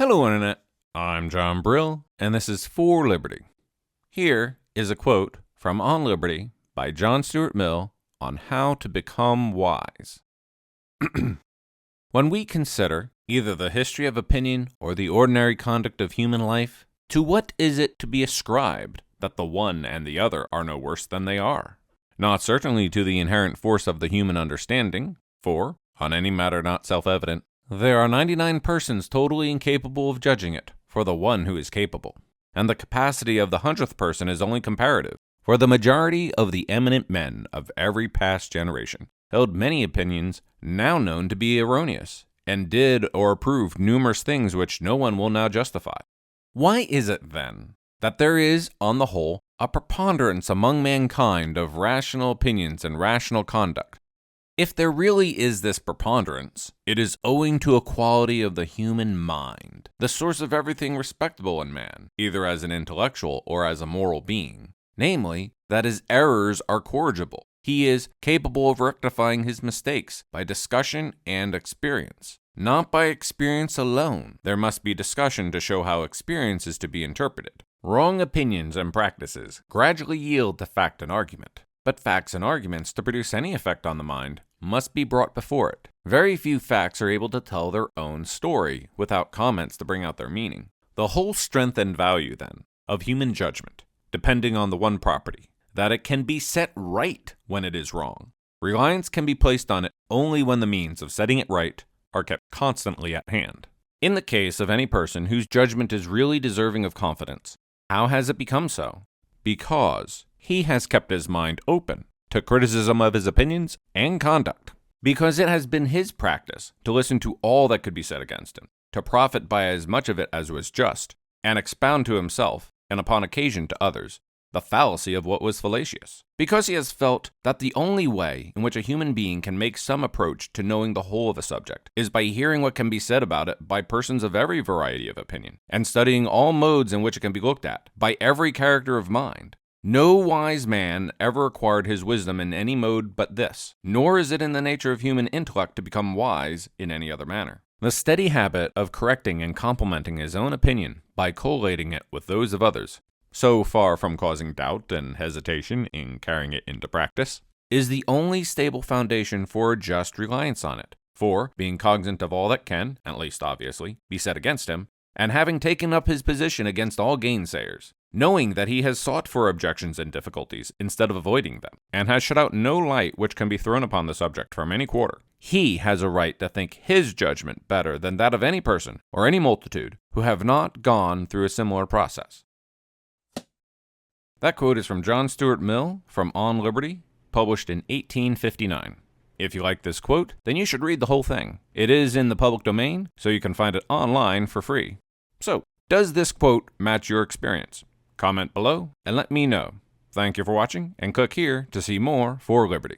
Hello, Internet. I'm John Brill, and this is For Liberty. Here is a quote from On Liberty by John Stuart Mill on how to become wise. When we consider either the history of opinion or the ordinary conduct of human life, to what is it to be ascribed that the one and the other are no worse than they are? Not certainly to the inherent force of the human understanding, for, on any matter not self-evident, there are 99 persons totally incapable of judging it, for the one who is capable. And the capacity of the 100th person is only comparative, for the majority of the eminent men of every past generation held many opinions now known to be erroneous, and did or approved numerous things which no one will now justify. Why is it, then, that there is, on the whole, a preponderance among mankind of rational opinions and rational conduct? If there really is this preponderance, it is owing to a quality of the human mind, the source of everything respectable in man, either as an intellectual or as a moral being, namely, that his errors are corrigible. He is capable of rectifying his mistakes by discussion and experience. Not by experience alone. There must be discussion to show how experience is to be interpreted. Wrong opinions and practices gradually yield to fact and argument. But facts and arguments, to produce any effect on the mind, must be brought before it. Very few facts are able to tell their own story without comments to bring out their meaning. The whole strength and value, then, of human judgment, depending on the one property, that it can be set right when it is wrong. Reliance can be placed on it only when the means of setting it right are kept constantly at hand. In the case of any person whose judgment is really deserving of confidence, how has it become so? Because he has kept his mind open to criticism of his opinions and conduct. Because it has been his practice to listen to all that could be said against him, to profit by as much of it as was just, and expound to himself, and upon occasion to others, the fallacy of what was fallacious. Because he has felt that the only way in which a human being can make some approach to knowing the whole of a subject is by hearing what can be said about it by persons of every variety of opinion, and studying all modes in which it can be looked at, by every character of mind. No wise man ever acquired his wisdom in any mode but this, nor is it in the nature of human intellect to become wise in any other manner. The steady habit of correcting and complementing his own opinion by collating it with those of others, so far from causing doubt and hesitation in carrying it into practice, is the only stable foundation for a just reliance on it. For, being cognizant of all that can, at least obviously, be said against him, and having taken up his position against all gainsayers, knowing that he has sought for objections and difficulties instead of avoiding them, and has shut out no light which can be thrown upon the subject from any quarter, he has a right to think his judgment better than that of any person or any multitude who have not gone through a similar process. That quote is from John Stuart Mill from On Liberty, published in 1859. If you like this quote, then you should read the whole thing. It is in the public domain, so you can find it online for free. So, does this quote match your experience? Comment below and let me know. Thank you for watching, and click here to see more For Liberty.